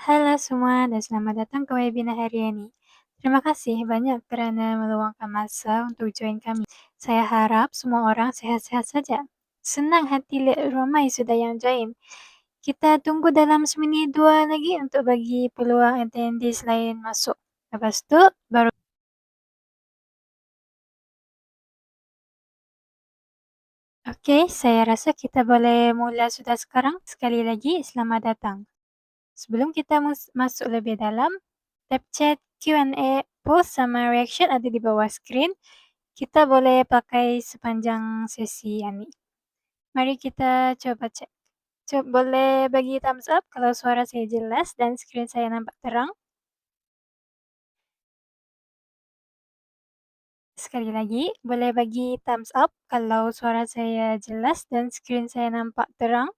Halo semua dan selamat datang ke webinar hari ini. Terima kasih banyak kerana meluangkan masa untuk join kami. Saya harap semua orang sehat-sehat saja. Senang hati lihat ramai sudah yang join. Kita tunggu dalam seminit dua lagi untuk bagi peluang attendees lain masuk. Lepas tu baru. Okey, saya rasa kita boleh mula sudah sekarang. Sekali lagi, selamat datang. Sebelum kita masuk lebih dalam, tab chat, Q&A, post sama reaction ada di bawah skrin. Kita boleh pakai sepanjang sesi ini. Mari kita coba cek. Boleh bagi thumbs up kalau suara saya jelas dan skrin saya nampak terang. Sekali lagi, boleh bagi thumbs up kalau suara saya jelas dan skrin saya nampak terang.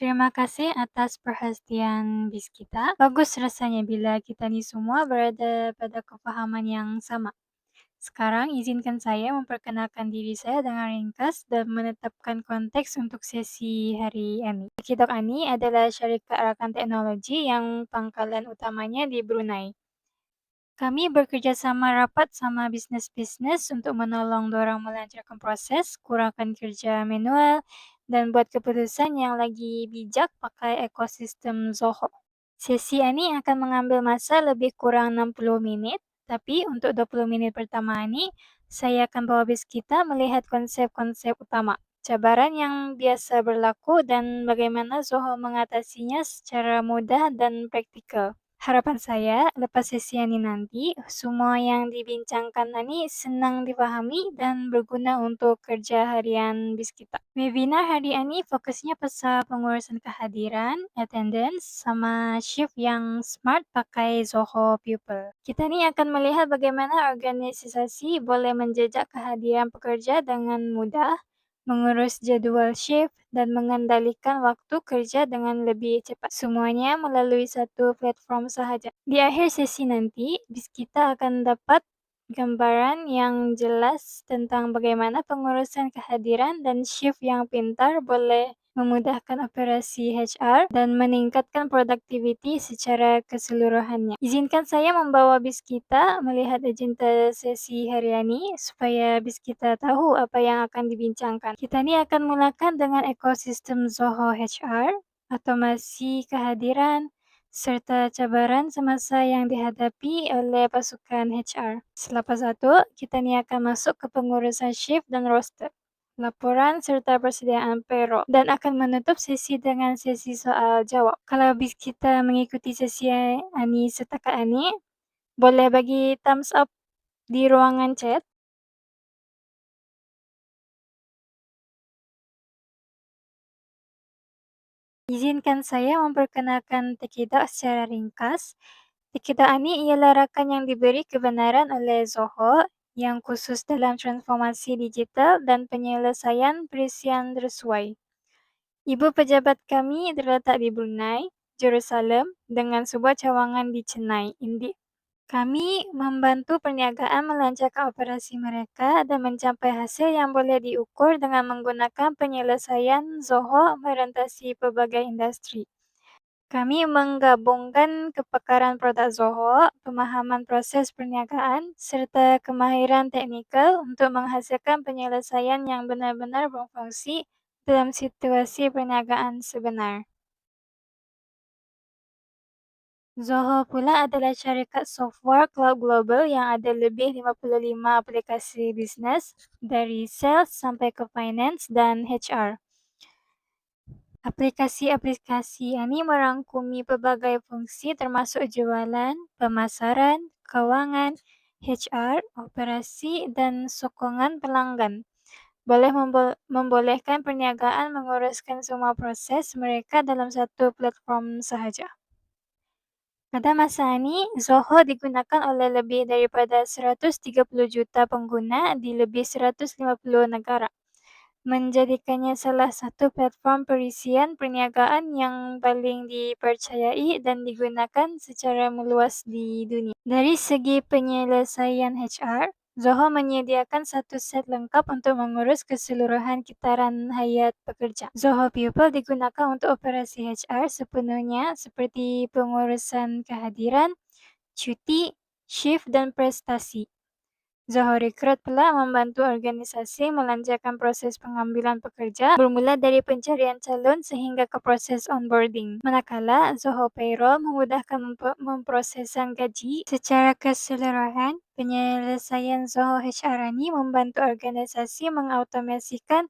Terima kasih atas perhatian bis kita. Bagus rasanya bila kita ni semua berada pada kefahaman yang sama. Sekarang izinkan saya memperkenalkan diri saya dengan ringkas dan menetapkan konteks untuk sesi hari ini. Kitok Ani adalah syarikat rakan teknologi yang pangkalan utamanya di Brunei. Kami bekerjasama rapat sama bisnes-bisnes untuk menolong dorang melancarkan proses, kurangkan kerja manual, dan buat keputusan yang lagi bijak pakai ekosistem Zoho. Sesi ini akan mengambil masa lebih kurang 60 menit, tapi untuk 20 menit pertama ini, saya akan bawa bis kita melihat konsep-konsep utama, cabaran yang biasa berlaku dan bagaimana Zoho mengatasinya secara mudah dan praktikal. Harapan saya, lepas sesi ini nanti, semua yang dibincangkan ini senang dipahami dan berguna untuk kerja harian bis kita. Webinar hari ini fokusnya pasal pengurusan kehadiran, attendance, sama shift yang smart pakai Zoho Pupil. Kita ni akan melihat bagaimana organisasi boleh menjejak kehadiran pekerja dengan mudah, mengurus jadual shift, dan mengendalikan waktu kerja dengan lebih cepat. Semuanya melalui satu platform sahaja. Di akhir sesi nanti, bis kita akan dapat gambaran yang jelas tentang bagaimana pengurusan kehadiran dan shift yang pintar boleh memudahkan operasi HR dan meningkatkan produktiviti secara keseluruhannya. Izinkan saya membawa bis kita melihat agenda sesi hari ini supaya bis kita tahu apa yang akan dibincangkan. Kita ni akan mulakan dengan ekosistem Zoho HR, otomasi kehadiran, serta cabaran semasa yang dihadapi oleh pasukan HR. Selepas itu, kita ni akan masuk ke pengurusan shift dan roster, laporan serta persediaan payroll, dan akan menutup sesi dengan sesi soal jawab. Kalau bis kita mengikuti sesi ini setakat ini, boleh bagi thumbs up di ruangan chat. Izinkan saya memperkenalkan Tekidak secara ringkas. Tekidak ini ialah rakan yang diberi kebenaran oleh Zoho yang khusus dalam transformasi digital dan penyelesaian perisian tersuai. Ibu pejabat kami terletak di Brunei, Jerusalem dengan sebuah cawangan di Chennai, India. Kami membantu perniagaan melancarkan operasi mereka dan mencapai hasil yang boleh diukur dengan menggunakan penyelesaian Zoho merentasi pelbagai industri. Kami menggabungkan kepakaran produk Zoho, pemahaman proses perniagaan, serta kemahiran teknikal untuk menghasilkan penyelesaian yang benar-benar berfungsi dalam situasi perniagaan sebenar. Zoho pula adalah syarikat software cloud global yang ada lebih 55 aplikasi bisnes dari sales sampai ke finance dan HR. Aplikasi-aplikasi ini merangkumi pelbagai fungsi termasuk jualan, pemasaran, kewangan, HR, operasi, dan sokongan pelanggan. Boleh membolehkan perniagaan menguruskan semua proses mereka dalam satu platform sahaja. Pada masa ini, Zoho digunakan oleh lebih daripada 130 juta pengguna di lebih 150 negara. menjadikannya salah satu platform perisian perniagaan yang paling dipercayai dan digunakan secara meluas di dunia. Dari segi penyelesaian HR, Zoho menyediakan satu set lengkap untuk mengurus keseluruhan kitaran hayat pekerja. Zoho People digunakan untuk operasi HR sepenuhnya seperti pengurusan kehadiran, cuti, shift, dan prestasi. Zoho Recruit pula membantu organisasi melancarkan proses pengambilan pekerja bermula dari pencarian calon sehingga ke proses onboarding. Manakala Zoho Payroll memudahkan memprosesan gaji secara keseluruhan, penyelesaian Zoho HR ini membantu organisasi mengautomasikan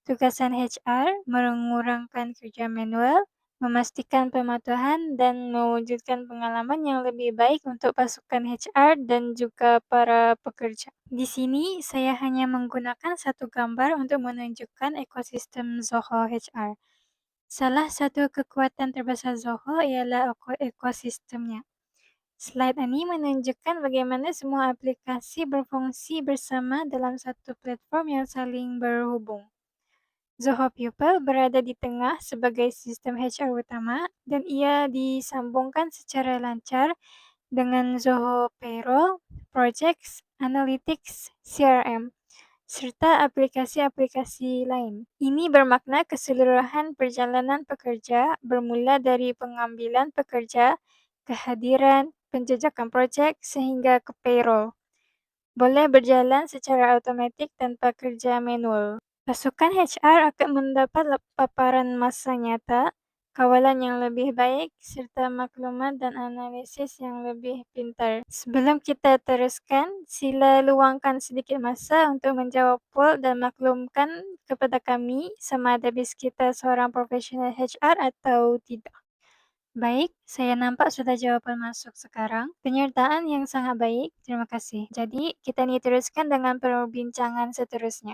tugasan HR, mengurangkan kerja manual, memastikan pematuhan, dan mewujudkan pengalaman yang lebih baik untuk pasukan HR dan juga para pekerja. Di sini, saya hanya menggunakan satu gambar untuk menunjukkan ekosistem Zoho HR. Salah satu kekuatan terbesar Zoho ialah ekosistemnya. Slide ini menunjukkan bagaimana semua aplikasi berfungsi bersama dalam satu platform yang saling berhubung. Zoho Pupil berada di tengah sebagai sistem HR utama dan ia disambungkan secara lancar dengan Zoho Payroll, Projects, Analytics, CRM, serta aplikasi-aplikasi lain. Ini bermakna keseluruhan perjalanan pekerja bermula dari pengambilan pekerja, kehadiran, penjajakan projek, sehingga ke payroll boleh berjalan secara otomatis tanpa kerja manual. Pasukan HR akan mendapat paparan masa nyata, kawalan yang lebih baik, serta maklumat dan analisis yang lebih pintar. Sebelum kita teruskan, sila luangkan sedikit masa untuk menjawab poll dan maklumkan kepada kami sama ada bis kita seorang profesional HR atau tidak. Baik, saya nampak sudah jawaban masuk sekarang. Penyertaan yang sangat baik, terima kasih. Jadi, kita teruskan dengan perbincangan seterusnya.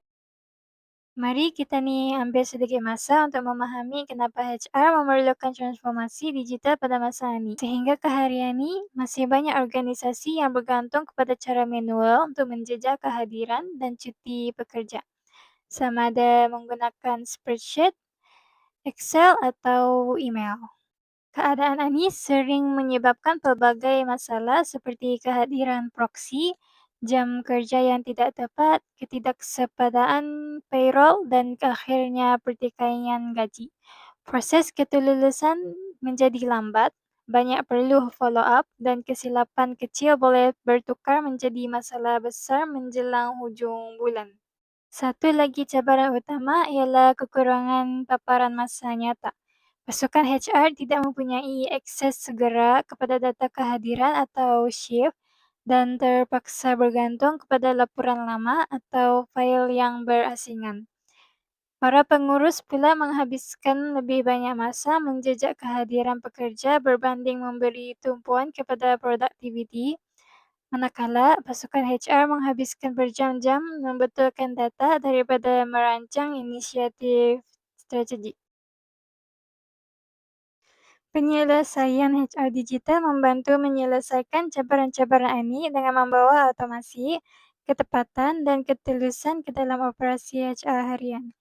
Mari kita ambil sedikit masa untuk memahami kenapa HR memerlukan transformasi digital pada masa ini. Sehingga ke hari ini, masih banyak organisasi yang bergantung kepada cara manual untuk menjejak kehadiran dan cuti pekerja. Sama ada menggunakan spreadsheet, Excel, atau email. Keadaan ini sering menyebabkan pelbagai masalah seperti kehadiran proksi, jam kerja yang tidak tepat, ketidaksepadan payroll, dan akhirnya pertikaian gaji. Proses kelulusan menjadi lambat, banyak perlu follow up, dan kesilapan kecil boleh bertukar menjadi masalah besar menjelang hujung bulan. Satu lagi cabaran utama ialah kekurangan paparan masa nyata. Pasukan HR tidak mempunyai akses segera kepada data kehadiran atau shift dan terpaksa bergantung kepada laporan lama atau fail yang berasingan. Para pengurus pula menghabiskan lebih banyak masa menjejak kehadiran pekerja berbanding memberi tumpuan kepada productivity, manakala pasukan HR menghabiskan berjam-jam membetulkan data daripada merancang inisiatif strategi. Penyelesaian HR digital membantu menyelesaikan cabaran-cabaran ini dengan membawa otomasi, ketepatan, dan ketulusan ke dalam operasi HR harian.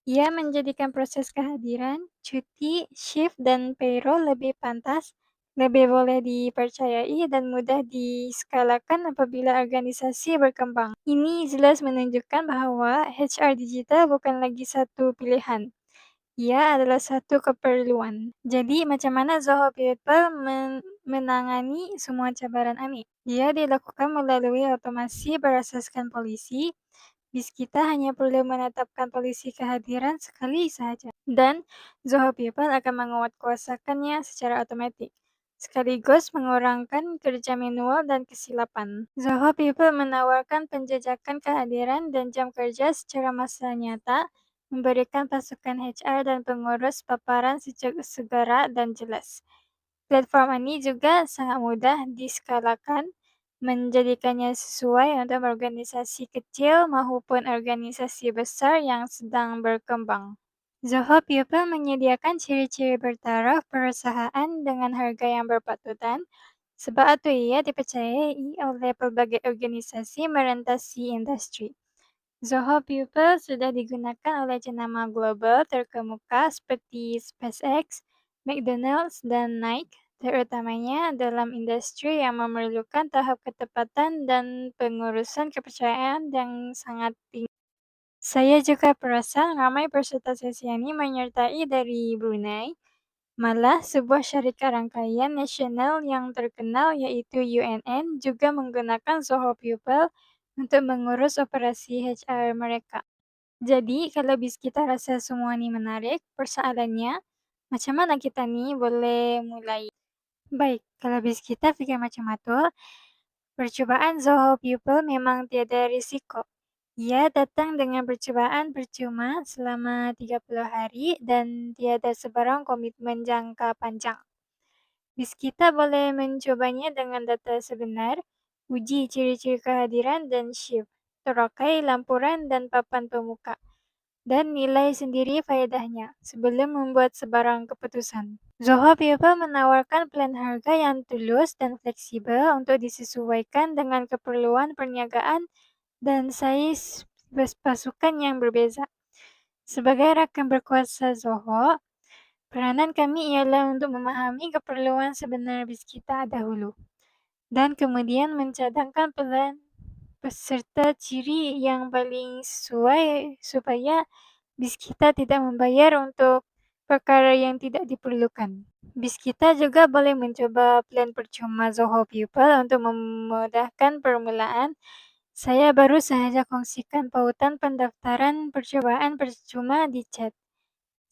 Ia menjadikan proses kehadiran, cuti, shift, dan payroll lebih pantas, lebih boleh dipercayai, dan mudah diskalakan apabila organisasi berkembang. Ini jelas menunjukkan bahwa HR digital bukan lagi satu pilihan. Ia adalah satu keperluan. Jadi, macam mana Zoho People menangani semua cabaran ini? Ia dilakukan melalui otomasi berasaskan polisi. Bis kita hanya perlu menetapkan polisi kehadiran sekali saja. Dan Zoho People akan menguatkuasakannya secara otomatis, sekaligus mengurangkan kerja manual dan kesilapan. Zoho People menawarkan penjajakan kehadiran dan jam kerja secara masa nyata, memberikan pasukan HR dan pengurus paparan segera dan jelas. Platform ini juga sangat mudah diskalakan, menjadikannya sesuai untuk organisasi kecil maupun organisasi besar yang sedang berkembang. Zoho People menyediakan ciri-ciri bertaraf perusahaan dengan harga yang berpatutan, sebab itu ia dipercayai oleh pelbagai organisasi merentasi industri. Zoho Pupil sudah digunakan oleh jenama global terkemuka seperti SpaceX, McDonald's, dan Nike, terutamanya dalam industri yang memerlukan tahap ketepatan dan pengurusan kepercayaan yang sangat tinggi. Saya juga perasan ramai peserta sesi ini menyertai dari Brunei. Malah, sebuah syarikat rangkaian nasional yang terkenal yaitu UNN juga menggunakan Zoho Pupil untuk mengurus operasi HR mereka. Jadi, kalau bis kita rasa semua ini menarik, persoalannya, macam mana kita nih boleh mulai? Baik, kalau bis kita pikir macam itu, percobaan Zoho Pupil memang tiada risiko. Ia datang dengan percobaan percuma selama 30 hari dan tiada sebarang komitmen jangka panjang. Bis kita boleh mencobanya dengan data sebenar, uji ciri-ciri kehadiran dan shift, terokai lampuran dan papan pemuka, dan nilai sendiri faedahnya sebelum membuat sebarang keputusan. Zoho People menawarkan plan harga yang tulus dan fleksibel untuk disesuaikan dengan keperluan perniagaan dan size pasukan yang berbeza. Sebagai rakan berkuasa Zoho, peranan kami ialah untuk memahami keperluan sebenar bis kita dahulu, dan kemudian mencadangkan plan beserta ciri yang paling sesuai supaya bis kita tidak membayar untuk perkara yang tidak diperlukan. Bis kita juga boleh mencoba plan percuma Zoho People untuk memudahkan permulaan. Saya baru saja kongsikan pautan pendaftaran percobaan percuma di chat.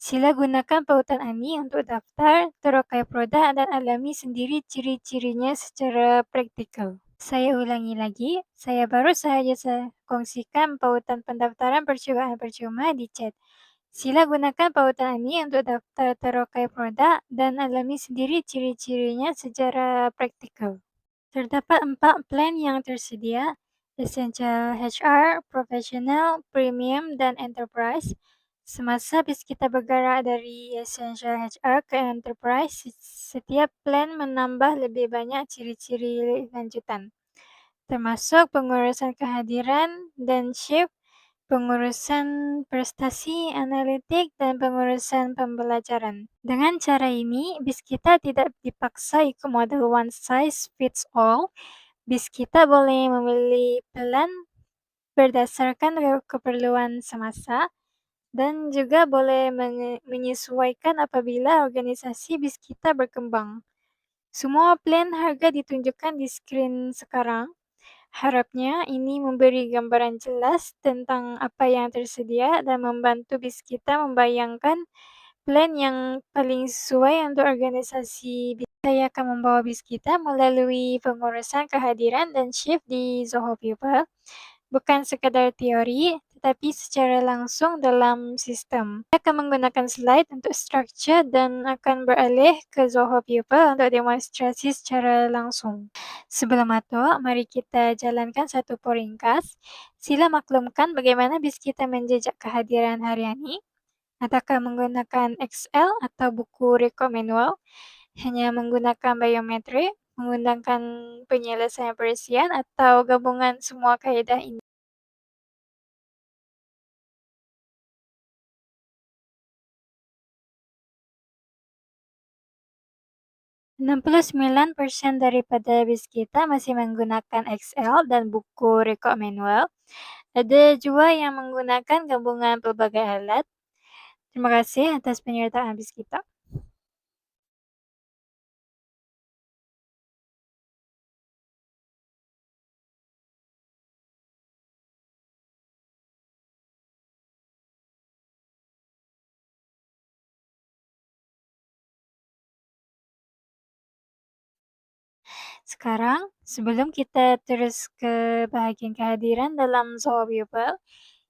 Sila gunakan pautan ini untuk daftar, terokai produk, dan alami sendiri ciri-cirinya secara praktikal. Saya ulangi lagi, saya baru saja kongsikan pautan pendaftaran percobaan percuma di chat. Sila gunakan pautan ini untuk daftar, terokai produk, dan alami sendiri ciri-cirinya secara praktikal. Terdapat 4 plan yang tersedia, Essential HR, Professional, Premium, dan Enterprise. Semasa bis kita bergerak dari Essential HR ke Enterprise, setiap plan menambah lebih banyak ciri-ciri lanjutan, termasuk pengurusan kehadiran dan shift, pengurusan prestasi analitik, dan pengurusan pembelajaran. Dengan cara ini, bis kita tidak dipaksa ikut model one size fits all. Bis kita boleh memilih plan berdasarkan keperluan semasa dan juga boleh menyesuaikan apabila organisasi bis kita berkembang. Semua plan harga ditunjukkan di skrin sekarang. Harapnya ini memberi gambaran jelas tentang apa yang tersedia dan membantu bis kita membayangkan plan yang paling sesuai untuk organisasi bis. Saya akan membawa bis kita melalui pengurusan kehadiran dan shift di Zoho People, bukan sekadar teori, tetapi secara langsung dalam sistem. Saya akan menggunakan slide untuk structure dan akan beralih ke Zoho People untuk demonstrasi secara langsung. Sebelum itu, mari kita jalankan satu peringkas. Sila maklumkan bagaimana bis kita menjejak kehadiran hari ini. Adakah menggunakan Excel atau buku rekod manual, hanya menggunakan biometri, menggunakan penyelesaian perisian, atau gabungan semua kaedah ini? %69% daripada bis kita masih menggunakan Excel dan buku rekod manual. Ada juga yang menggunakan gabungan pelbagai alat. Terima kasih atas penyertaan bis kita. Sekarang, sebelum kita terus ke bahagian kehadiran dalam Zoho People,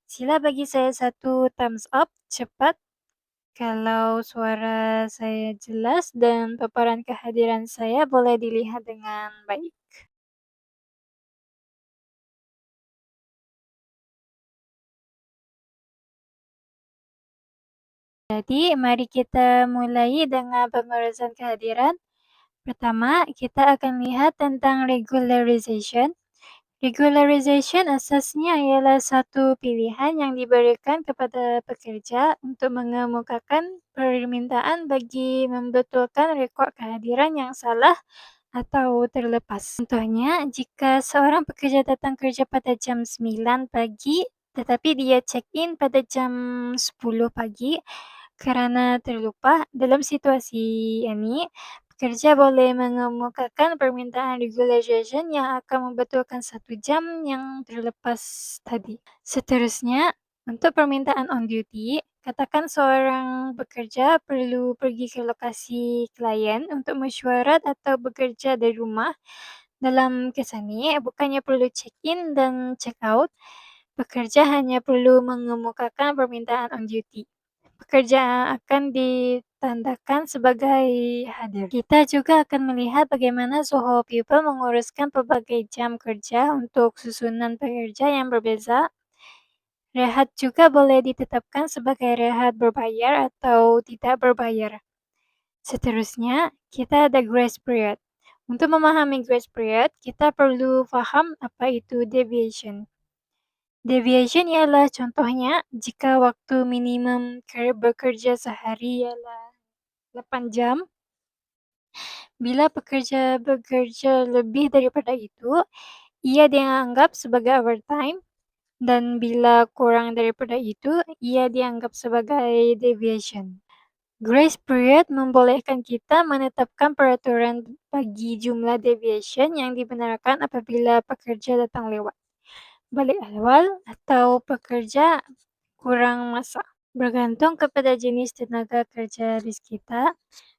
sila bagi saya satu thumbs up cepat kalau suara saya jelas dan paparan kehadiran saya boleh dilihat dengan baik. Jadi, mari kita mulai dengan pengurusan kehadiran. Pertama, kita akan lihat tentang regularization. Regularization asasnya ialah satu pilihan yang diberikan kepada pekerja untuk mengemukakan permintaan bagi membetulkan rekod kehadiran yang salah atau terlepas. Contohnya, jika seorang pekerja datang kerja pada jam 9 pagi tetapi dia check-in pada jam 10 pagi kerana terlupa, dalam situasi ini, pekerja boleh mengemukakan permintaan regularization yang akan membetulkan 1 jam yang terlepas tadi. Seterusnya, untuk permintaan on duty, katakan seorang pekerja perlu pergi ke lokasi klien untuk mesyuarat atau bekerja dari rumah. Dalam kes ini, bukannya perlu check-in dan check-out, pekerja hanya perlu mengemukakan permintaan on duty. Pekerja akan ditandakan sebagai hadir. Kita juga akan melihat bagaimana Zoho People menguruskan pelbagai jam kerja untuk susunan pekerja yang berbeza. Rehat juga boleh ditetapkan sebagai rehat berbayar atau tidak berbayar. Seterusnya, kita ada grace period. Untuk memahami grace period, kita perlu faham apa itu deviation. Deviation ialah contohnya jika waktu minimum bekerja sehari ialah 8 jam. Bila pekerja bekerja lebih daripada itu, ia dianggap sebagai overtime. Dan bila kurang daripada itu, ia dianggap sebagai deviation. Grace period membolehkan kita menetapkan peraturan bagi jumlah deviation yang dibenarkan apabila pekerja datang lewat, balik awal, atau pekerja kurang masa. Bergantung kepada jenis tenaga kerja bis kita,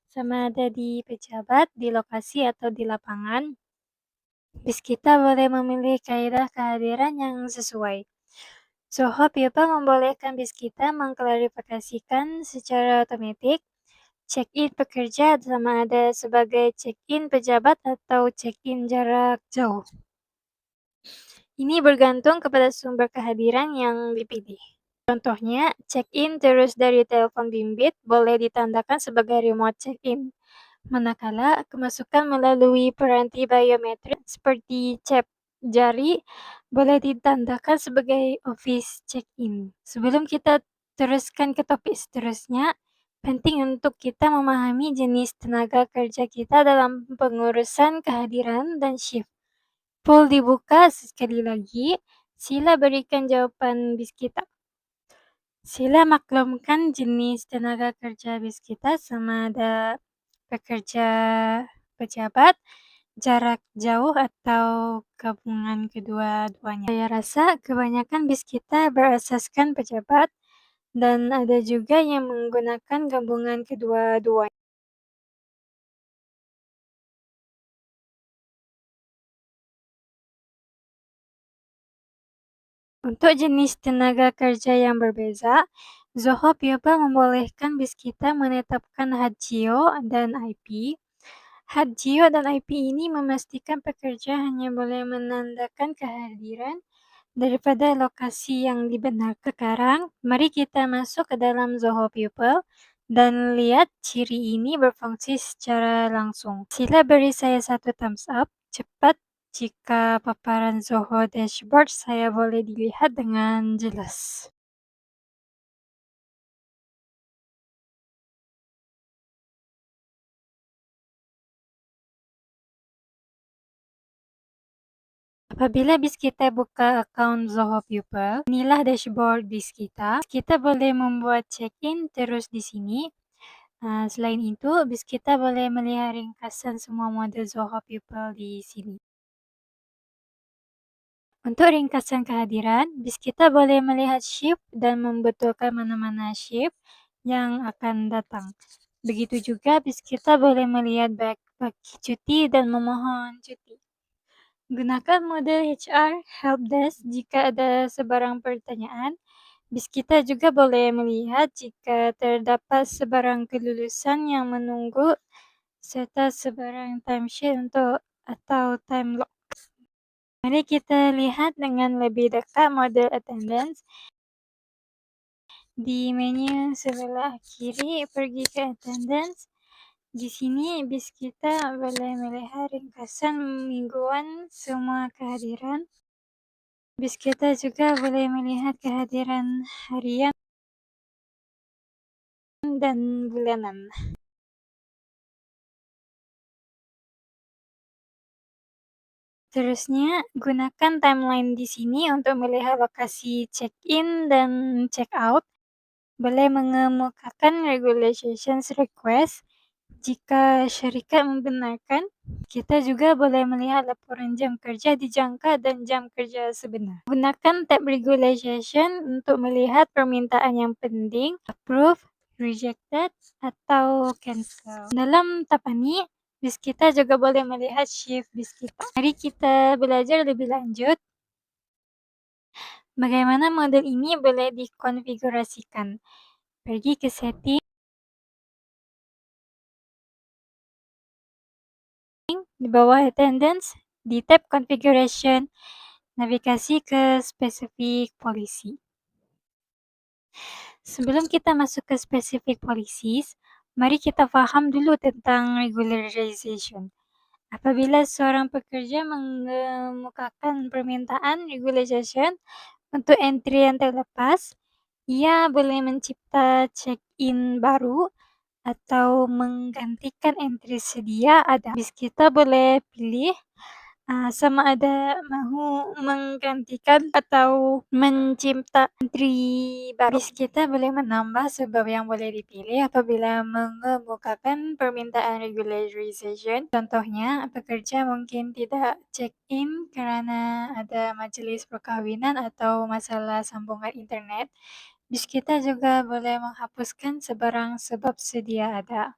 sama ada di pejabat, di lokasi, atau di lapangan, bis kita boleh memilih kaedah kehadiran yang sesuai. Zoho People membolehkan bis kita mengklarifikasikan secara otomatik check-in pekerja sama ada sebagai check-in pejabat atau check-in jarak jauh. Ini bergantung kepada sumber kehadiran yang dipilih. Contohnya, check-in terus dari telepon bimbit boleh ditandakan sebagai remote check-in. Manakala kemasukan melalui peranti biometrik seperti cep jari boleh ditandakan sebagai office check-in. Sebelum kita teruskan ke topik seterusnya, penting untuk kita memahami jenis tenaga kerja kita dalam pengurusan kehadiran dan shift. Poll dibuka sekali lagi, sila berikan jawapan bis kita. Sila maklumkan jenis tenaga kerja bis kita sama ada pekerja pejabat, jarak jauh atau gabungan kedua-duanya. Saya rasa kebanyakan bis kita berasaskan pejabat dan ada juga yang menggunakan gabungan kedua-duanya. Untuk jenis tenaga kerja yang berbeza, Zoho People membolehkan bis kita menetapkan HGO dan IP. HGO dan IP ini memastikan pekerja hanya boleh menandakan kehadiran daripada lokasi yang dibenarkan. Sekarang, mari kita masuk ke dalam Zoho People dan lihat ciri ini berfungsi secara langsung. Sila beri saya 1 thumbs up, cepat jika paparan Zoho Dashboard saya boleh dilihat dengan jelas. Apabila bis kita buka akaun Zoho People, inilah dashboard bis kita. Kita boleh membuat check-in terus di sini. Selain itu, bis kita boleh melihat ringkasan semua model Zoho People di sini. Untuk ringkasan kehadiran, bis kita boleh melihat shift dan membetulkan mana-mana shift yang akan datang. Begitu juga bis kita boleh melihat bagi cuti dan memohon cuti. Gunakan model HR Helpdesk jika ada sebarang pertanyaan. Bis kita juga boleh melihat jika terdapat sebarang kelulusan yang menunggu serta sebarang timesheet atau time lock. Mari kita lihat dengan lebih dekat model attendance. Di menu sebelah kiri, pergi ke attendance. Di sini bis kita boleh melihat ringkasan mingguan semua kehadiran. Bis kita juga boleh melihat kehadiran harian dan bulanan. Terusnya, gunakan timeline di sini untuk melihat lokasi check-in dan check-out. Boleh mengemukakan regulations request jika syarikat membenarkan. Kita juga boleh melihat laporan jam kerja dijangka dan jam kerja sebenar. Gunakan tab regulation untuk melihat permintaan yang pending, approve, rejected, atau cancel. Dalam tab ini, bis kita juga boleh melihat shift bis kita. Mari kita belajar lebih lanjut bagaimana model ini boleh dikonfigurasikan. Pergi ke setting, di bawah attendance, di tab configuration, navigasi ke specific policy. Sebelum kita masuk ke specific policies, mari kita paham dulu tentang regularization. Apabila seorang pekerja mengemukakan permintaan regularization untuk entry yang terlepas, ia boleh mencipta check-in baru atau menggantikan entry sedia ada. Bis kita boleh pilih sama ada mahu menggantikan atau mencipta entry baru. Bis kita boleh menambah sebab yang boleh dipilih apabila mengemukakan permintaan regularization. Contohnya, pekerja mungkin tidak check-in karena ada majelis perkahwinan atau masalah sambungan internet. Bis kita juga boleh menghapuskan sebarang sebab sedia ada.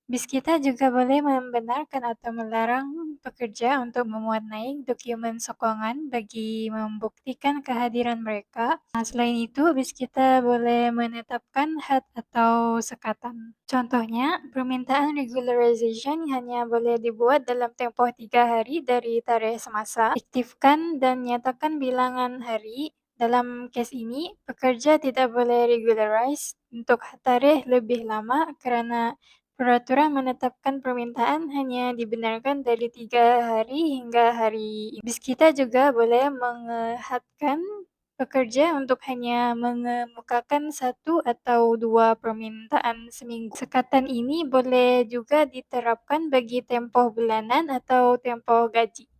Bis kita juga boleh membenarkan atau melarang pekerja untuk mewarnai dokumen sokongan bagi membuktikan kehadiran mereka. Selain itu, bis kita boleh menetapkan had atau sekatan. Contohnya, permintaan regularization hanya boleh dibuat dalam tempoh 3 hari dari tarikh semasa. Aktifkan dan nyatakan bilangan hari. Dalam kes ini, pekerja tidak boleh regularize untuk tarikh lebih lama karena peraturan menetapkan permintaan hanya dibenarkan dari 3 hari hingga hari ini. Bis kita juga boleh menghadkan pekerja untuk hanya mengemukakan 1 atau 2 permintaan seminggu. Sekatan ini boleh juga diterapkan bagi tempoh bulanan atau tempoh gaji.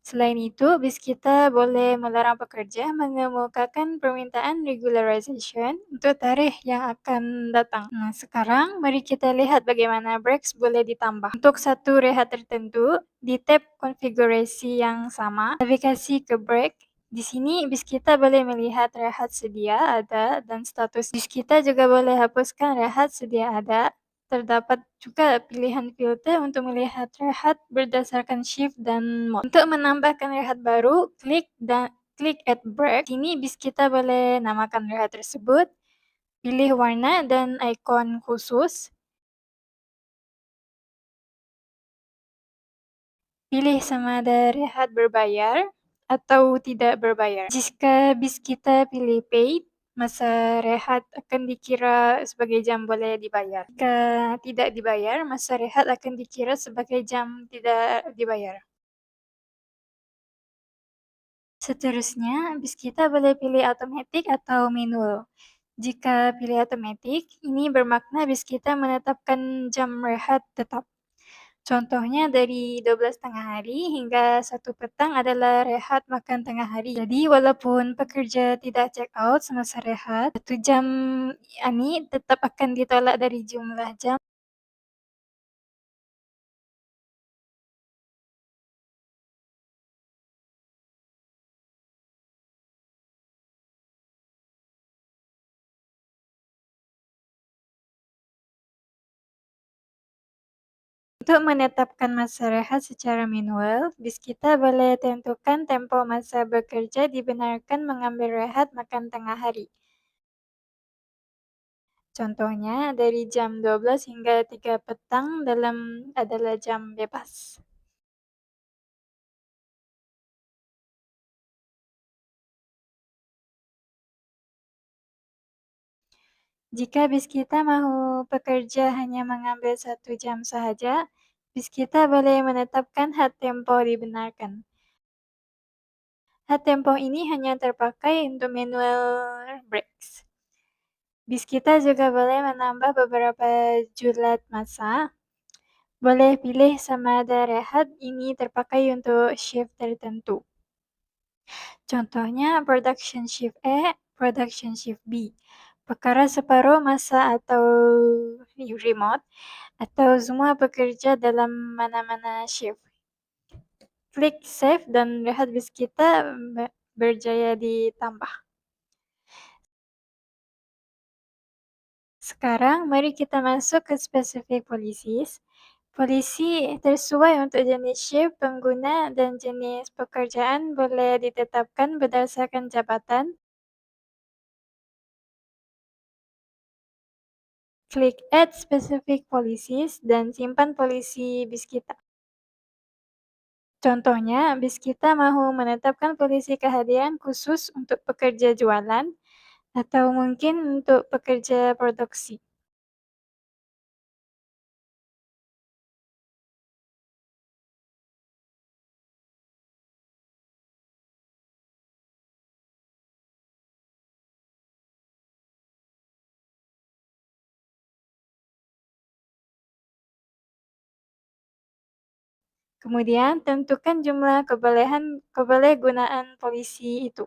Selain itu, bis kita boleh melarang pekerja mengemukakan permintaan regularization untuk tarikh yang akan datang. Nah, sekarang mari kita lihat bagaimana breaks boleh ditambah. Untuk satu rehat tertentu, di tab konfigurasi yang sama, navigasi ke break. Di sini bis kita boleh melihat rehat sedia ada dan status. Bis kita juga boleh hapuskan rehat sedia ada. Terdapat juga pilihan filter untuk melihat rehat berdasarkan shift dan mode. Untuk menambahkan rehat baru, klik add break. Sini bis kita boleh namakan rehat tersebut, pilih warna dan ikon khusus. Pilih sama ada rehat berbayar atau tidak berbayar. Jika bis kita pilih paid, masa rehat akan dikira sebagai jam boleh dibayar. Jika tidak dibayar, masa rehat akan dikira sebagai jam tidak dibayar. Seterusnya, bis kita boleh pilih automatic atau manual. Jika pilih automatic, ini bermakna bis kita menetapkan jam rehat tetap. Contohnya dari 12 tengah hari hingga 1 petang adalah rehat makan tengah hari. Jadi walaupun pekerja tidak check out semasa rehat, 1 jam ini tetap akan ditolak dari jumlah jam. Untuk menetapkan masa rehat secara manual, bis kita boleh tentukan tempo masa bekerja dibenarkan mengambil rehat makan tengah hari. Contohnya dari jam 12 hingga 3 petang adalah jam bebas. Jika bis kita mahu pekerja hanya mengambil 1 jam sahaja, bis kita boleh menetapkan had tempo dibenarkan. Hard tempo ini hanya terpakai untuk manual brakes. Bis kita juga boleh menambah beberapa julat massa. Boleh pilih sama ada rehat ini terpakai untuk shift tertentu. Contohnya production shift E, production shift B. Perkara separuh masa atau remote, atau semua bekerja dalam mana-mana shift. Klik save dan lihat bis kita berjaya ditambah. Sekarang mari kita masuk ke spesifik policies. Polisi tersesuai untuk jenis shift pengguna dan jenis pekerjaan boleh ditetapkan berdasarkan jabatan. Klik Add Specific Policies dan simpan polisi bis kita. Contohnya, bis kita mau menetapkan polisi kehadiran khusus untuk pekerja jualan atau mungkin untuk pekerja produksi. Kemudian, tentukan jumlah kebolehgunaan polisi itu.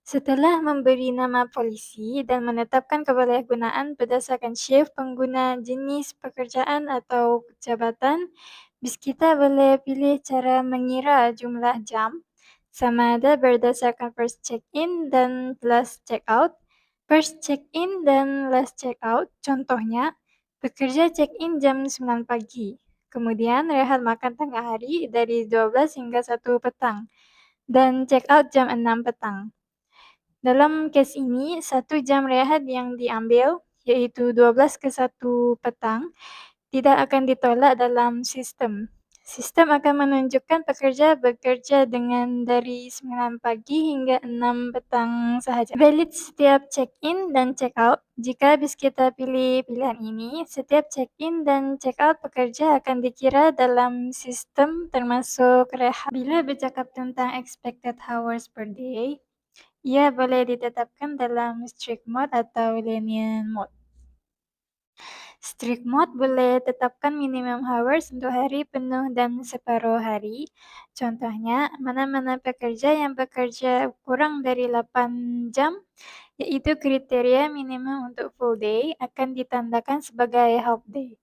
Setelah memberi nama polisi dan menetapkan kebolehgunaan berdasarkan shift pengguna, jenis pekerjaan atau jabatan, bis kita boleh pilih cara mengira jumlah jam, sama ada berdasarkan first check-in dan last check-out. First check-in dan last check-out, contohnya, bekerja check-in jam 9 pagi, kemudian rehat makan tengah hari dari 12 hingga 1 petang, dan check-out jam 6 petang. Dalam case ini, 1 jam rehat yang diambil, yaitu 12 ke 1 petang, tidak akan ditolak dalam sistem. Sistem akan menunjukkan pekerja bekerja dengan dari 9 pagi hingga 6 petang sahaja. Valid setiap check-in dan check-out. Jika bis kita pilih pilihan ini, setiap check-in dan check-out pekerja akan dikira dalam sistem termasuk rehat. Bila bercakap tentang expected hours per day, ia boleh ditetapkan dalam strict mode atau lenient mode. Strict mode boleh tetapkan minimum hours untuk hari penuh dan separuh hari. Contohnya, mana-mana pekerja yang bekerja kurang dari 8 jam, yaitu kriteria minimum untuk full day, akan ditandakan sebagai half day.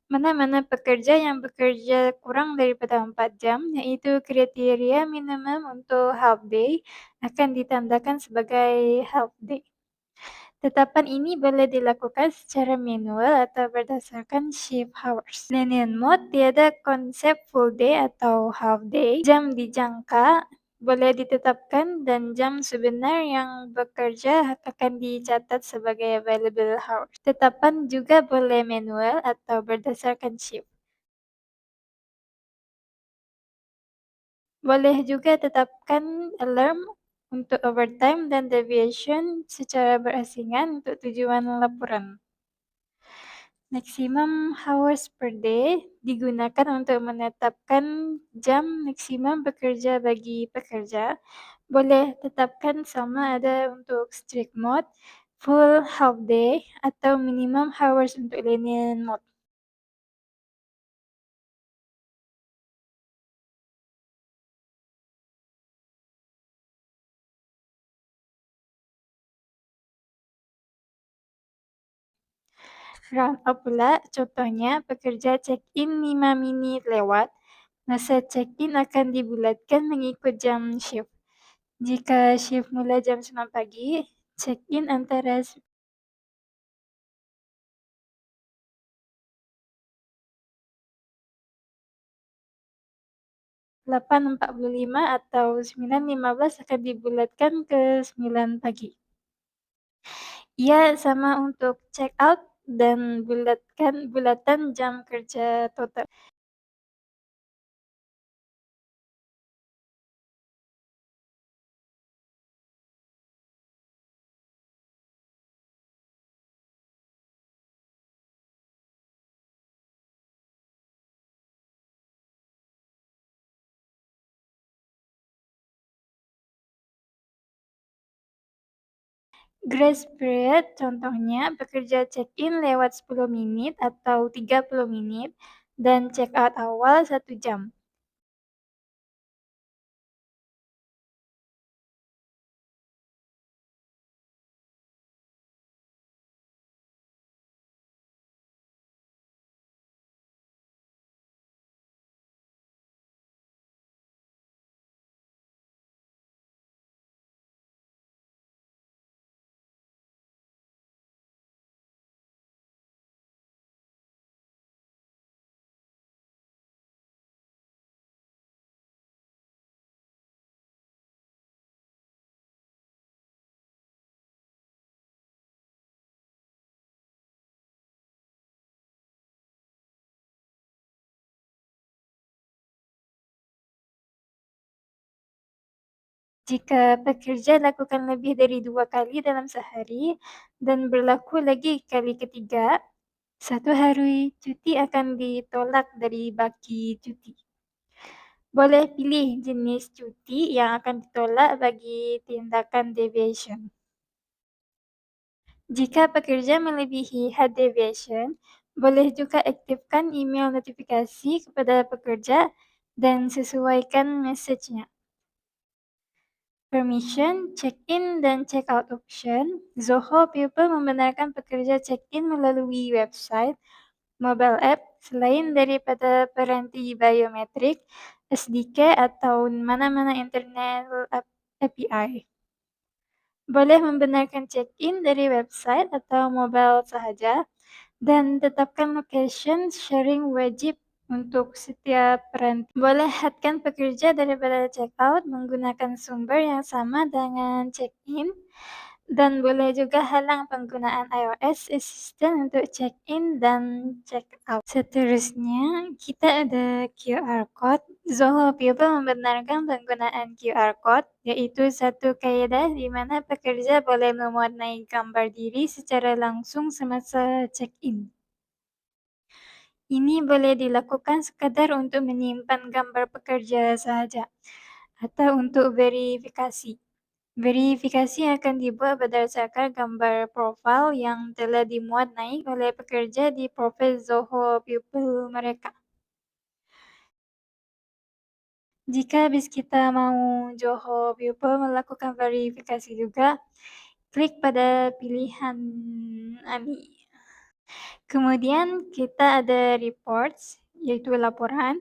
Mana-mana pekerja yang bekerja kurang daripada 4 jam, yaitu kriteria minimum untuk half day, akan ditandakan sebagai half day. Tetapan ini boleh dilakukan secara manual atau berdasarkan shift hours. Lenient mode tiada konsep full day atau half day. Jam dijangka boleh ditetapkan dan jam sebenar yang bekerja akan dicatat sebagai available hours. Tetapan juga boleh manual atau berdasarkan shift. Boleh juga tetapkan alarm untuk overtime dan deviation secara berasingan untuk tujuan laporan. Maximum hours per day digunakan untuk menetapkan jam maksimum bekerja bagi pekerja. Boleh tetapkan sama ada untuk strict mode, full half day, atau minimum hours untuk lenient mode. Round up pula, contohnya pekerja check-in 5 menit lewat, masa check-in akan dibulatkan mengikut jam shift. Jika shift mula jam 9 pagi, check-in antara 8.45 atau 9.15 akan dibulatkan ke 9 pagi. Ia sama untuk check out dan bulatan jam kerja total. Grace period contohnya pekerja check-in lewat 10 menit atau 30 menit dan check-out awal 1 jam. Jika pekerja lakukan lebih dari 2 kali dalam sehari dan berlaku lagi kali ketiga, 1 hari cuti akan ditolak dari baki cuti. Boleh pilih jenis cuti yang akan ditolak bagi tindakan deviation. Jika pekerja melebihi hard deviation, boleh juga aktifkan email notifikasi kepada pekerja dan sesuaikan message-nya. Permission, check-in, dan check-out option. Zoho People membenarkan pekerja check-in melalui website, mobile app, selain daripada peranti biometrik, SDK, atau mana-mana internet API. Boleh membenarkan check-in dari website atau mobile sahaja, dan tetapkan location sharing wajib untuk setiap peranti. Boleh hadkan pekerja daripada check-out menggunakan sumber yang sama dengan check-in, dan boleh juga halang penggunaan iOS Assistant untuk check-in dan check-out. Seterusnya, kita ada QR Code. Zoho People membenarkan penggunaan QR Code, yaitu satu kaidah di mana pekerja boleh mewarnai gambar diri secara langsung semasa check-in. Ini boleh dilakukan sekadar untuk menyimpan gambar pekerja sahaja atau untuk verifikasi. Verifikasi akan dibuat berdasarkan gambar profil yang telah dimuat naik oleh pekerja di profil Zoho People mereka. Jika bis kita mau Zoho People melakukan verifikasi juga, klik pada pilihan ini. Kemudian kita ada reports, yaitu laporan.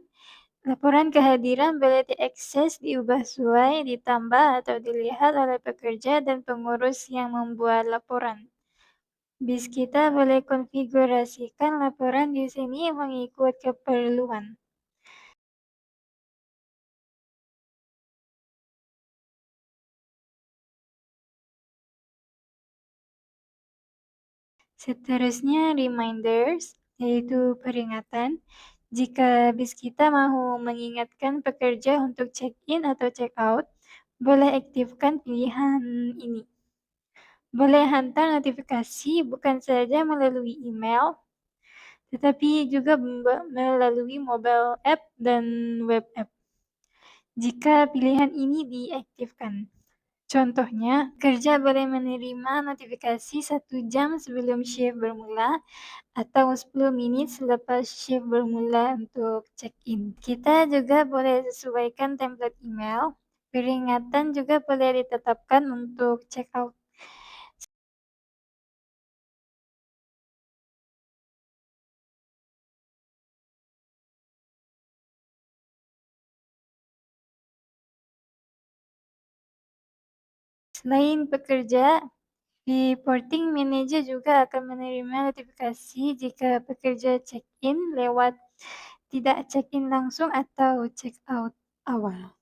Laporan kehadiran boleh diakses, diubah sesuai, ditambah atau dilihat oleh pekerja dan pengurus yang membuat laporan. Bis kita boleh konfigurasikan laporan di sini mengikut keperluan. Seterusnya reminders, yaitu peringatan. Jika bis kita mau mengingatkan pekerja untuk check-in atau check-out, boleh aktifkan pilihan ini. Boleh hantar notifikasi bukan saja melalui email, tetapi juga melalui mobile app dan web app. Jika pilihan ini diaktifkan. Contohnya, kerja boleh menerima notifikasi 1 jam sebelum shift bermula atau 10 menit selepas shift bermula untuk check-in. Kita juga boleh sesuaikan template email. Peringatan juga boleh ditetapkan untuk check-out. Selain pekerja, reporting manager juga akan menerima notifikasi jika pekerja check-in lewat tidak check-in langsung atau check-out awal.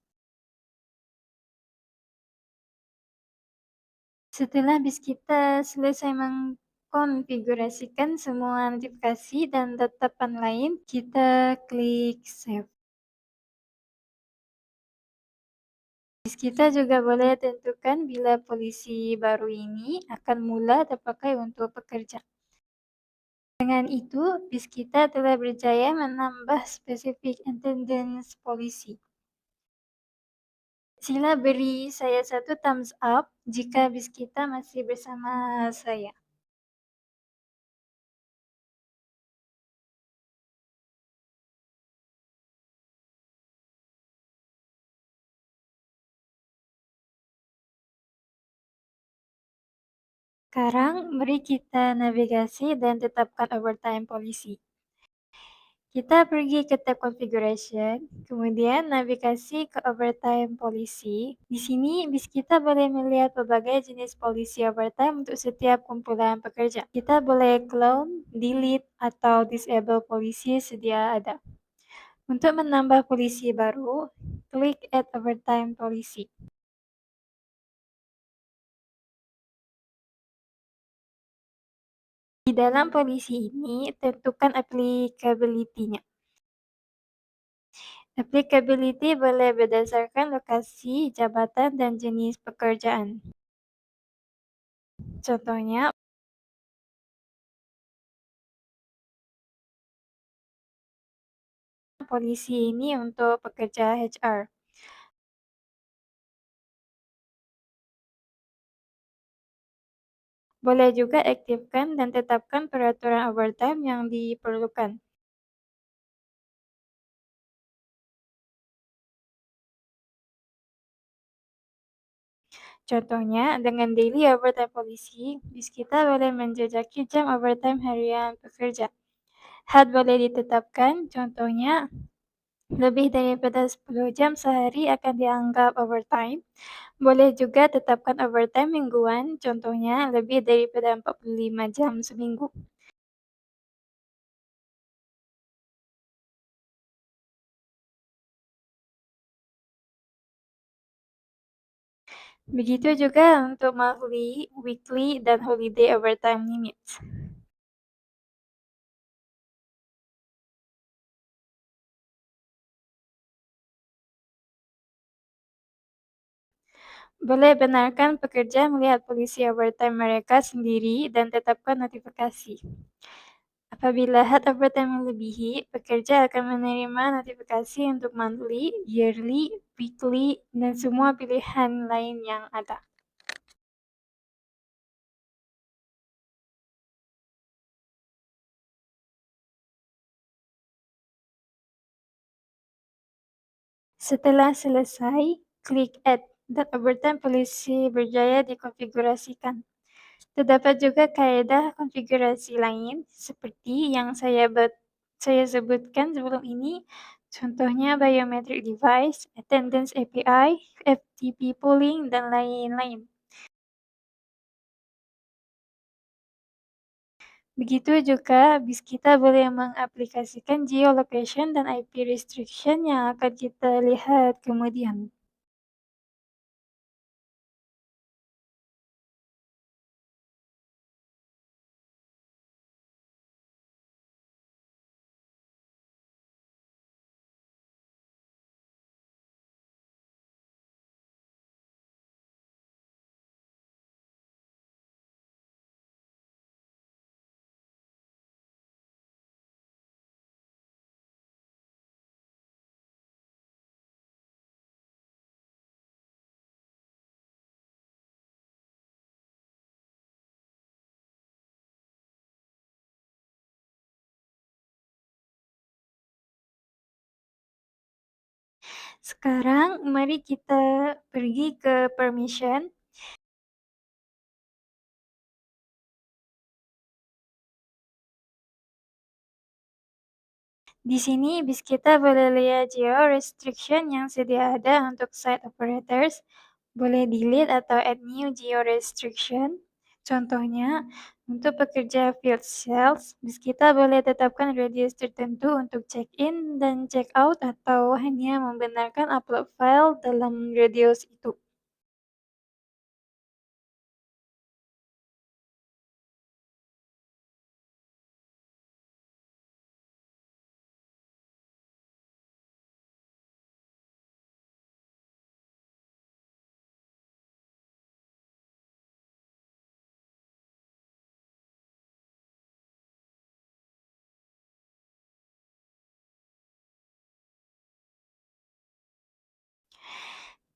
Setelah bis kita selesai mengkonfigurasikan semua notifikasi dan tetapan lain, kita klik Save. Bis kita juga boleh tentukan bila polisi baru ini akan mula terpakai untuk pekerja. Dengan itu, bis kita telah berjaya menambah spesifik attendance polisi. Sila beri saya satu thumbs up jika bis kita masih bersama saya. Sekarang, mari kita navigasi dan tetapkan overtime policy. Kita pergi ke tab configuration, kemudian navigasi ke overtime policy. Di sini, bis kita boleh melihat berbagai jenis polisi overtime untuk setiap kumpulan pekerja. Kita boleh clone, delete, atau disable polisi sedia ada. Untuk menambah polisi baru, klik Add Overtime Policy. Di dalam polisi ini, tentukan applicability-nya. Applicability boleh berdasarkan lokasi, jabatan, dan jenis pekerjaan. Contohnya, polisi ini untuk pekerja HR. Boleh juga aktifkan dan tetapkan peraturan overtime yang diperlukan. Contohnya, dengan daily overtime policy, bis kita boleh menjajaki jam overtime harian pekerja. HAT boleh ditetapkan, contohnya, lebih daripada 10 jam sehari akan dianggap overtime. Boleh juga tetapkan overtime mingguan, contohnya lebih daripada 45 jam seminggu. Begitu juga untuk monthly, weekly, dan holiday overtime limits. Boleh benarkan pekerja melihat polisi overtime mereka sendiri dan tetapkan notifikasi. Apabila HAT overtime melebihi, pekerja akan menerima notifikasi untuk monthly, yearly, weekly, dan semua pilihan lain yang ada. Setelah selesai, klik Add dan overtime policy berjaya dikonfigurasikan. Terdapat juga kaedah konfigurasi lain seperti yang saya sebutkan sebelum ini, contohnya biometric device, attendance API, FTP pooling, dan lain-lain. Begitu juga bis kita boleh mengaplikasikan geolocation dan IP restriction yang akan kita lihat kemudian. Sekarang mari kita pergi ke permission. Di sini bis kita boleh lihat geo restriction yang sedia ada untuk site operators, boleh delete atau add new geo restriction. Contohnya, untuk pekerja field sales, bis kita boleh tetapkan radius tertentu untuk check-in dan check-out atau hanya membenarkan upload file dalam radius itu.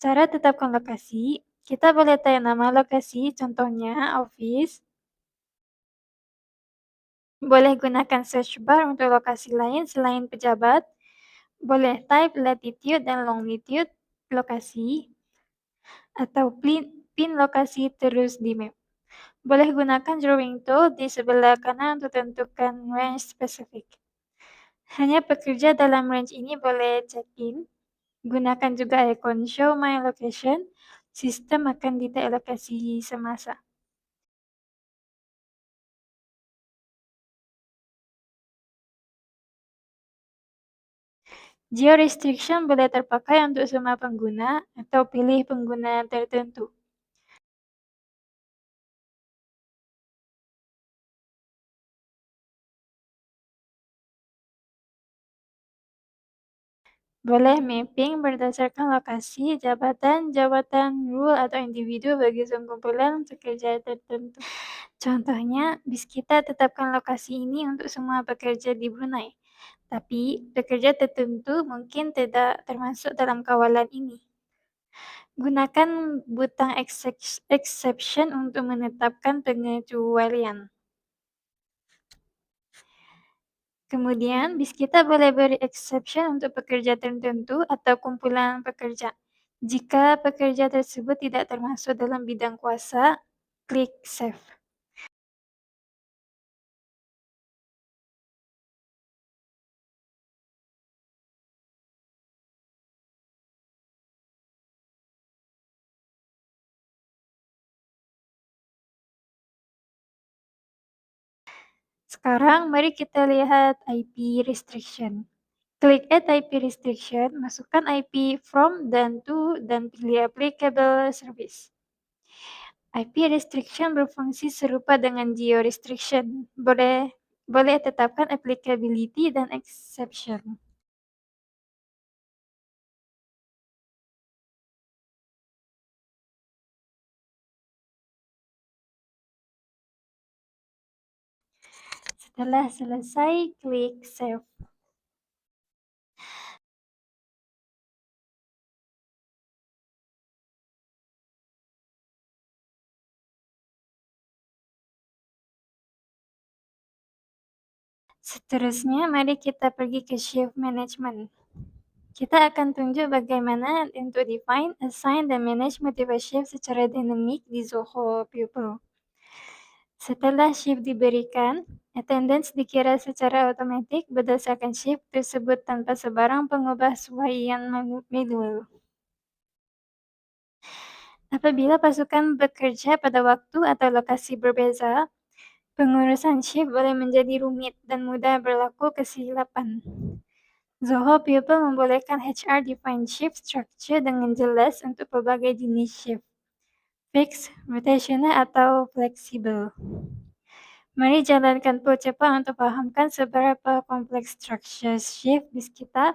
Cara tetapkan lokasi, kita boleh tanya nama lokasi, contohnya office. Boleh gunakan search bar untuk lokasi lain selain pejabat. Boleh type latitude dan longitude lokasi, atau pin lokasi terus di map. Boleh gunakan drawing tool di sebelah kanan untuk tentukan range spesifik. Hanya pekerja dalam range ini boleh check-in. Gunakan juga ikon Show My Location. Sistem akan detect lokasi semasa. Geo restriction boleh terpakai untuk semua pengguna atau pilih pengguna tertentu. Boleh mapping berdasarkan lokasi, jabatan, role, atau individu bagi kumpulan pekerja tertentu. Contohnya, bis kita tetapkan lokasi ini untuk semua pekerja di Brunei, tapi pekerja tertentu mungkin tidak termasuk dalam kawalan ini. Gunakan butang exception untuk menetapkan pengecualian. Kemudian, bis kita boleh beri exception untuk pekerja tertentu atau kumpulan pekerja. Jika pekerja tersebut tidak termasuk dalam bidang kuasa, klik Save. Sekarang, mari kita lihat IP restriction. Klik Add IP restriction, masukkan IP from dan to, dan pilih applicable service. IP restriction berfungsi serupa dengan geo restriction. Boleh tetapkan applicability dan exception. Setelah selesai, klik Save. Seterusnya, mari kita pergi ke Shift Management. Kita akan tunjuk bagaimana untuk define, assign, dan manage motivate shift secara dinamik di Zoho Pupil. Setelah shift diberikan, attendance dikira secara otomatis berdasarkan shift tersebut tanpa sebarang pengubah suaian manual. Apabila pasukan bekerja pada waktu atau lokasi berbeza, pengurusan shift boleh menjadi rumit dan mudah berlaku kesilapan. Zoho Pupil membolehkan HR define shift structure dengan jelas untuk berbagai jenis shift, fixed, rotational, atau fleksibel. Mari jalankan poll cepat untuk pahamkan seberapa kompleks structure shift bis kita,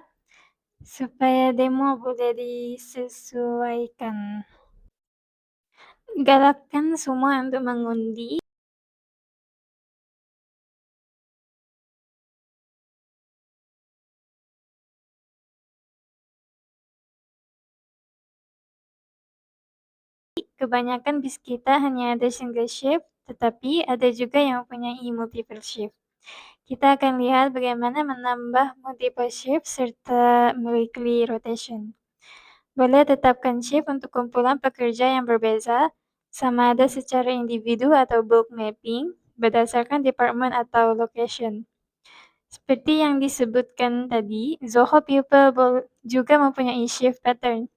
supaya demo boleh disesuaikan. Galakkan semua untuk mengundi. Kebanyakan bis kita hanya ada single shift, tetapi ada juga yang mempunyai multiple shift. Kita akan lihat bagaimana menambah multiple shift serta weekly rotation. Boleh tetapkan shift untuk kumpulan pekerja yang berbeza, sama ada secara individu atau bulk mapping, berdasarkan department atau location. Seperti yang disebutkan tadi, Zoho Pupil juga mempunyai shift pattern.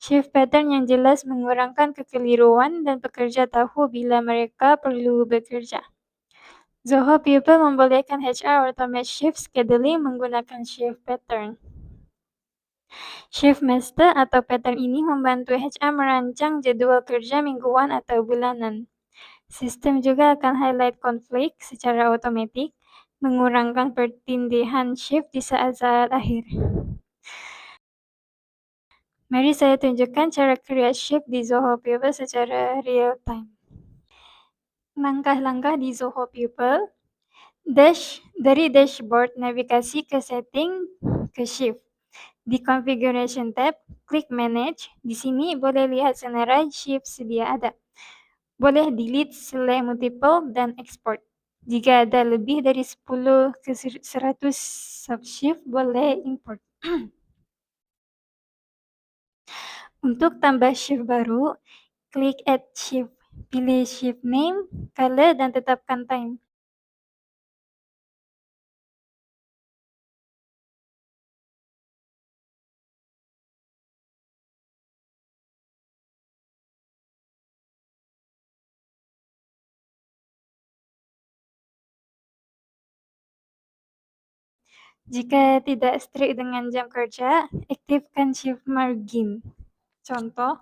Shift pattern yang jelas mengurangkan kekeliruan dan pekerja tahu bila mereka perlu bekerja. Zoho Pupil membolehkan HR automate shift scheduling menggunakan shift pattern. Shift Master atau pattern ini membantu HR merancang jadwal kerja mingguan atau bulanan. Sistem juga akan highlight konflik secara otomatis, mengurangkan pertindihan shift di saat-saat akhir. Mari saya tunjukkan cara create shift di Zoho Pupil secara real time. Langkah-langkah di Zoho Pupil. Dari dashboard navigasi ke setting ke shift. Di Configuration tab, klik Manage. Di sini boleh lihat scenario shift sedia ada. Boleh delete, select multiple, dan export. Jika ada lebih dari 10 ke 100 subshift, boleh import. Untuk tambah shift baru, klik Add Shift. Pilih shift name, color, dan tetapkan time. Jika tidak strict dengan jam kerja, aktifkan shift margin. Contoh,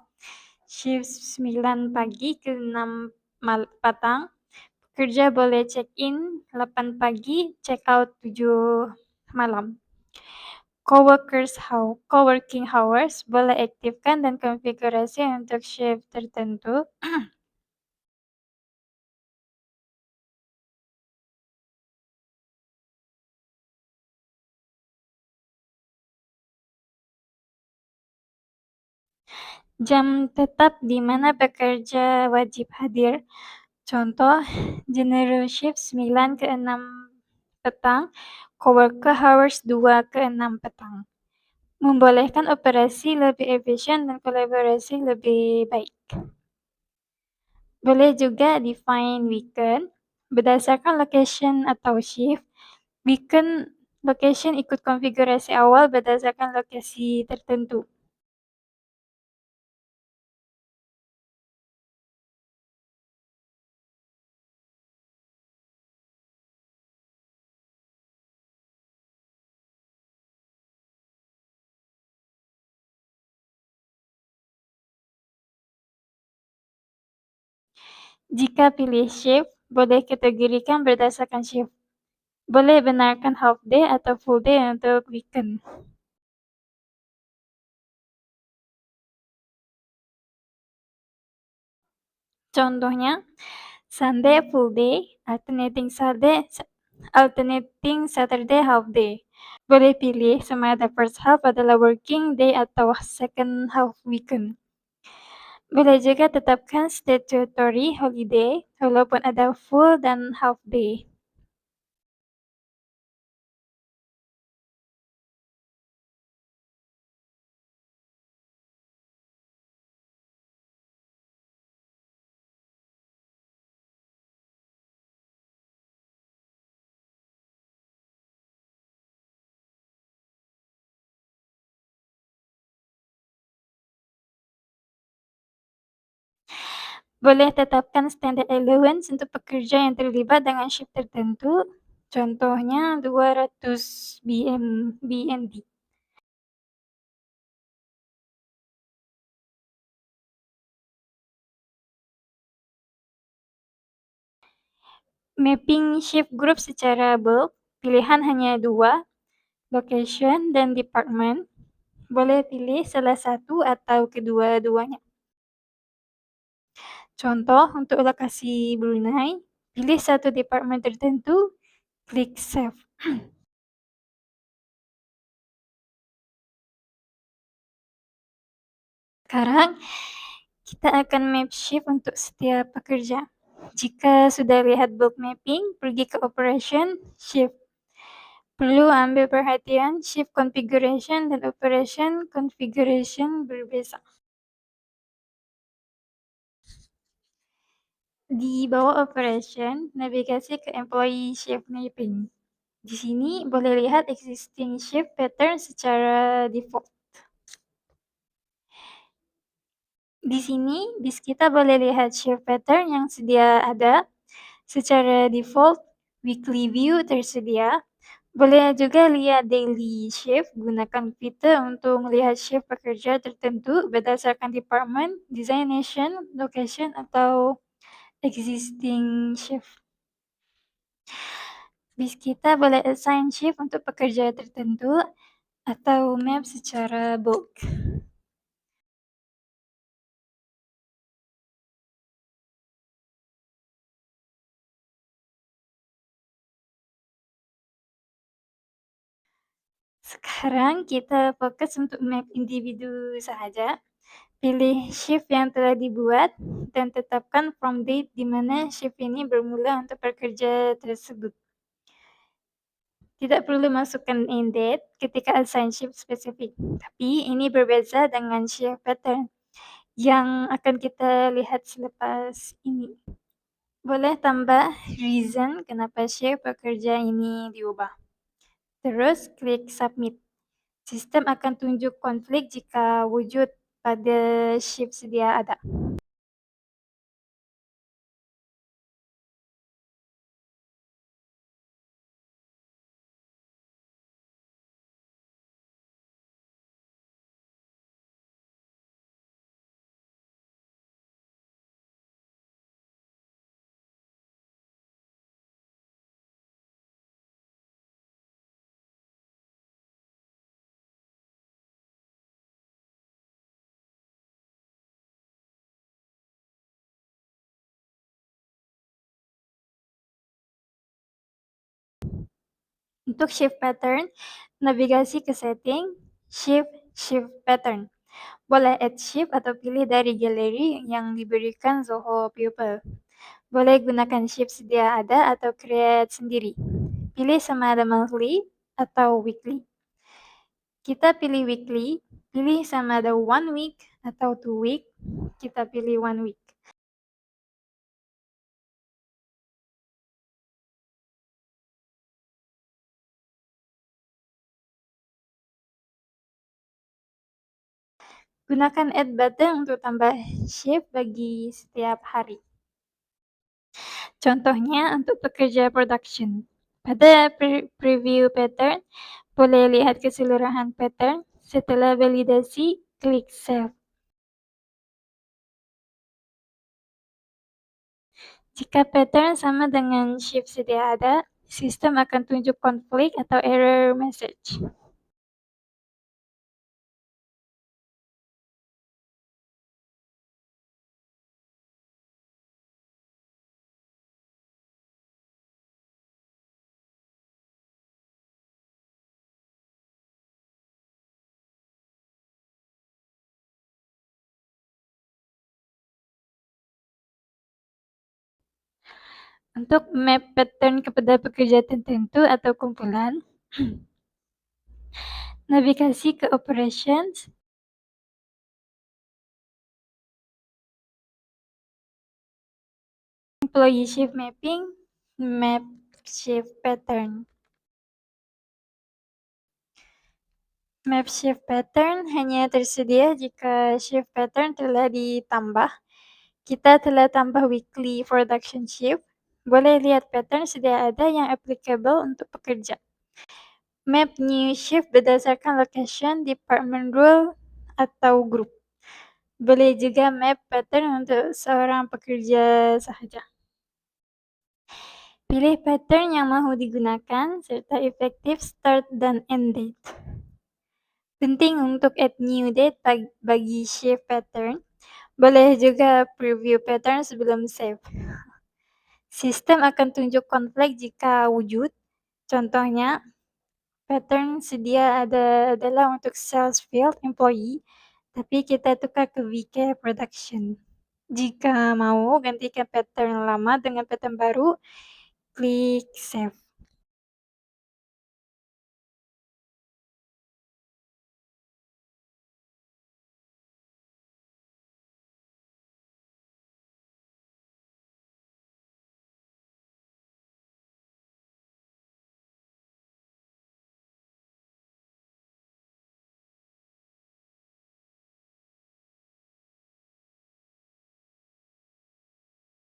shift 9 pagi ke 6 petang, pekerja boleh check-in 8 pagi, check-out 7 malam. Coworking hours boleh aktifkan dan konfigurasi untuk shift tertentu. Jam tetap di mana pekerja wajib hadir. Contoh, general shift 9 ke 6 petang, coworker hours 2 ke 6 petang. Membolehkan operasi lebih efisien dan kolaborasi lebih baik. Boleh juga define weekend berdasarkan location atau shift. Weekend location ikut konfigurasi awal berdasarkan lokasi tertentu. Jika pilih shift, boleh kategorikan berdasarkan shift. Boleh benarkan half day atau full day untuk weekend. Contohnya, Sunday full day, alternating Saturday half day. Boleh pilih sama ada first half adalah working day atau second half weekend. Boleh juga tetapkan statutory holiday walaupun ada full dan half day. Boleh tetapkan standard allowance untuk pekerja yang terlibat dengan shift tertentu, contohnya 200 BND. Mapping shift group secara bulk, pilihan hanya 2, location dan department. Boleh pilih salah satu atau kedua-duanya. Contoh, untuk lokasi Brunei, pilih satu departemen tertentu, klik Save. Sekarang, kita akan map shift untuk setiap pekerja. Jika sudah lihat bulk mapping, pergi ke Operation, Shift. Perlu ambil perhatian, Shift Configuration dan Operation Configuration berbeda. Di bawah Operation, navigasi ke Employee Shift Mapping. Di sini boleh lihat existing shift pattern secara default. Di sini, bis kita boleh lihat shift pattern yang sedia ada. Secara default, weekly view tersedia. Boleh juga lihat daily shift, gunakan fitur untuk melihat shift pekerja tertentu berdasarkan department, designation, location, atau existing shift. Bis kita boleh assign shift untuk pekerja tertentu atau map secara bulk. Sekarang kita fokus untuk map individu saja. Pilih shift yang telah dibuat dan tetapkan from date di mana shift ini bermula untuk pekerja tersebut. Tidak perlu masukkan end date ketika assign shift spesifik, tapi ini berbeda dengan shift pattern yang akan kita lihat selepas ini. Boleh tambah reason kenapa shift pekerja ini diubah. Terus klik submit. Sistem akan tunjuk konflik jika wujud pada shift sedia ada. Untuk shift pattern, navigasi ke setting, shift pattern. Boleh add shift atau pilih dari galeri yang diberikan Zoho Pupil. Boleh gunakan shift sedia ada atau create sendiri. Pilih sama ada monthly atau weekly. Kita pilih weekly, pilih sama ada 1 week atau 2 week, kita pilih 1 week. Gunakan add button untuk tambah shift bagi setiap hari. Contohnya untuk pekerja production. Pada preview pattern, boleh lihat keseluruhan pattern. Setelah validasi, klik save. Jika pattern sama dengan shift sedia ada, sistem akan tunjuk konflik atau error message. Untuk map pattern kepada pekerja tertentu atau kumpulan, navigasi ke operations, employee shift mapping, map shift pattern. Map shift pattern hanya tersedia jika shift pattern telah ditambah. Kita telah tambah weekly production shift. Boleh lihat pattern sedia ada yang applicable untuk pekerja. Map new shift berdasarkan location, department role, atau group. Boleh juga map pattern untuk seorang pekerja sahaja. Pilih pattern yang mau digunakan serta efektif start dan end date. Penting untuk add new date bagi shift pattern. Boleh juga preview pattern sebelum save. Sistem akan tunjuk konflik jika wujud. Contohnya, pattern sedia adalah untuk sales field employee, tapi kita tukar ke VK production. Jika mau gantikan pattern lama dengan pattern baru, klik save.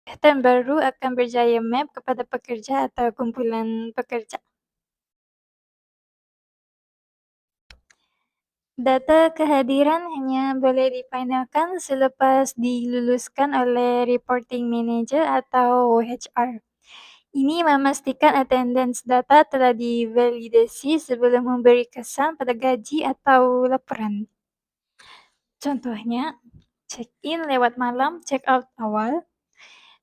Pattern baru akan berjaya map kepada pekerja atau kumpulan pekerja. Data kehadiran hanya boleh difinalkan selepas diluluskan oleh reporting manager atau HR. Ini memastikan attendance data telah divalidasi sebelum memberi kesan pada gaji atau laporan. Contohnya, check-in lewat malam, check-out awal,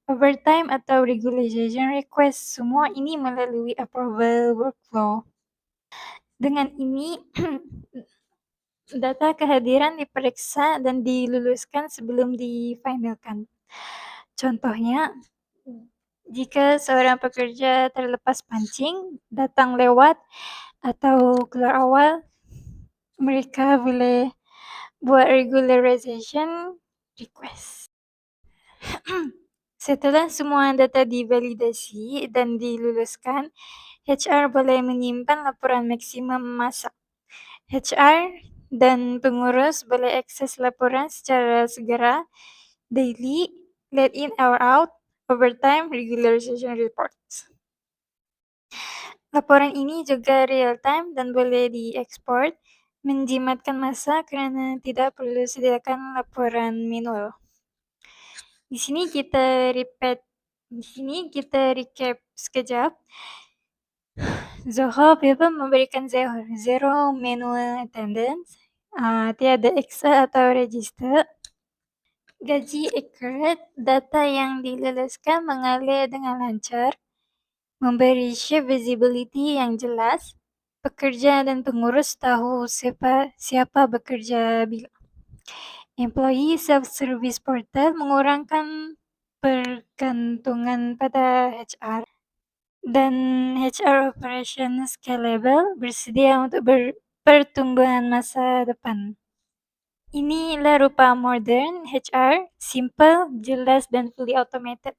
overtime atau regularization request, semua ini melalui approval workflow. Dengan ini, data kehadiran diperiksa dan diluluskan sebelum difinalkan. Contohnya, jika seorang pekerja terlepas pancing, datang lewat, atau keluar awal, mereka boleh buat regularization request. Setelah semua data divalidasi dan diluluskan, HR boleh menyimpan laporan maksimum masa. HR dan pengurus boleh akses laporan secara segera, daily, let in or out, overtime, regularization reports. Laporan ini juga real time dan boleh diekspor, menjimatkan masa karena tidak perlu sediakan laporan manual. Di sini kita recap sekejap. Zoho People memberikan zero manual attendance, tiada eksa atau register, gaji accurate, data yang diluluskan mengalir dengan lancar, memberi shift visibility yang jelas, pekerja dan pengurus tahu siapa bekerja bila. Employee self-service portal mengurangkan pergantungan pada HR, dan HR operation scalable bersedia untuk pertumbuhan masa depan. Inilah rupa modern HR, simple, jelas, dan fully automated.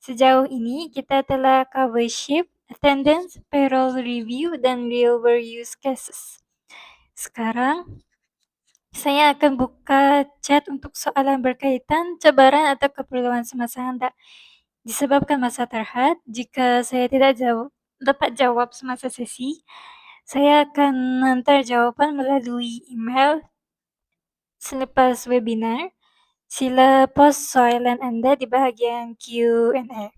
Sejauh ini kita telah cover shift, attendance, payroll review, dan real world use cases. Sekarang, saya akan buka chat untuk soalan berkaitan, cabaran, atau keperluan semasa Anda. Disebabkan masa terhad, jika saya tidak dapat jawab semasa sesi, saya akan hantar jawaban melalui email selepas webinar. Sila post soalan Anda di bahagian Q&A.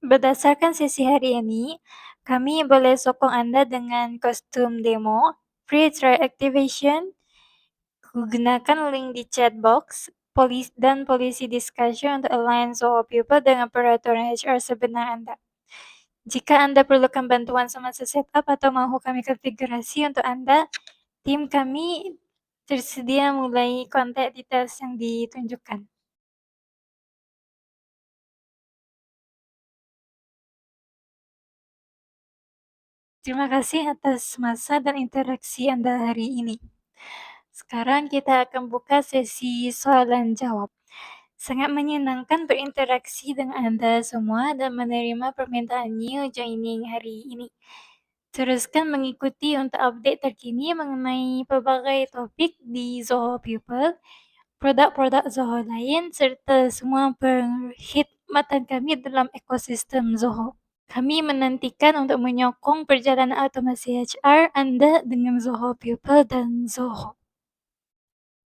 Berdasarkan sesi hari ini, kami boleh sokong Anda dengan kostum demo, free trial activation, gunakan link di chat box, dan polisi discussion untuk align Zoho People dengan peraturan HR sebenar Anda. Jika Anda perlukan bantuan semasa setup atau mahu kami konfigurasi untuk Anda, tim kami tersedia mulai kontak details yang ditunjukkan. Terima kasih atas masa dan interaksi Anda hari ini. Sekarang kita akan buka sesi soalan jawab. Sangat menyenangkan berinteraksi dengan Anda semua dan menerima permintaan new joining hari ini. Teruskan mengikuti untuk update terkini mengenai pelbagai topik di Zoho People, produk-produk Zoho lain, serta semua perkhidmatan kami dalam ekosistem Zoho. Kami menantikan untuk menyokong perjalanan otomasi HR Anda dengan Zoho People dan Zoho.